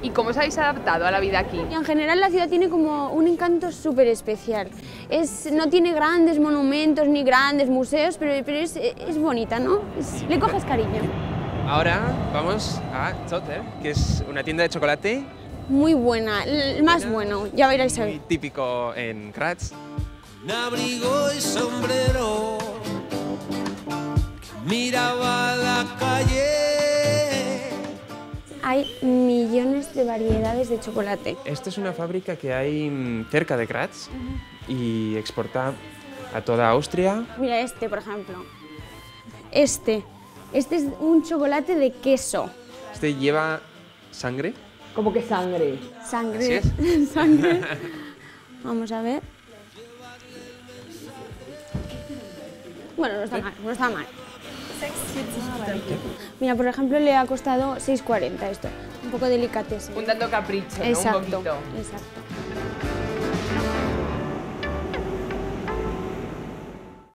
¿Y cómo os habéis adaptado a la vida aquí? En general la ciudad tiene como un encanto súper especial. No tiene grandes monumentos ni grandes museos, pero es bonita, ¿no? Le coges cariño. Ahora vamos a Zotter, que es una tienda de chocolate. Muy buena, el más bueno, ya veréis a ver. Muy típico en Graz. Un abrigo y sombrero, que miraba la calle. Hay millones de variedades de chocolate. Esta es una fábrica que hay cerca de Graz y exporta a toda Austria. Mira este, por ejemplo. Este es un chocolate de queso. Este lleva sangre. ¿Cómo que sangre? Sangre. ¿Así es? Sangre. Vamos a ver. Bueno, no está mal, no está mal. Mira, por ejemplo, le ha costado 6,40 esto. Un poco delicatessen. Un tanto capricho, ¿no? Exacto, Un poquito. exacto.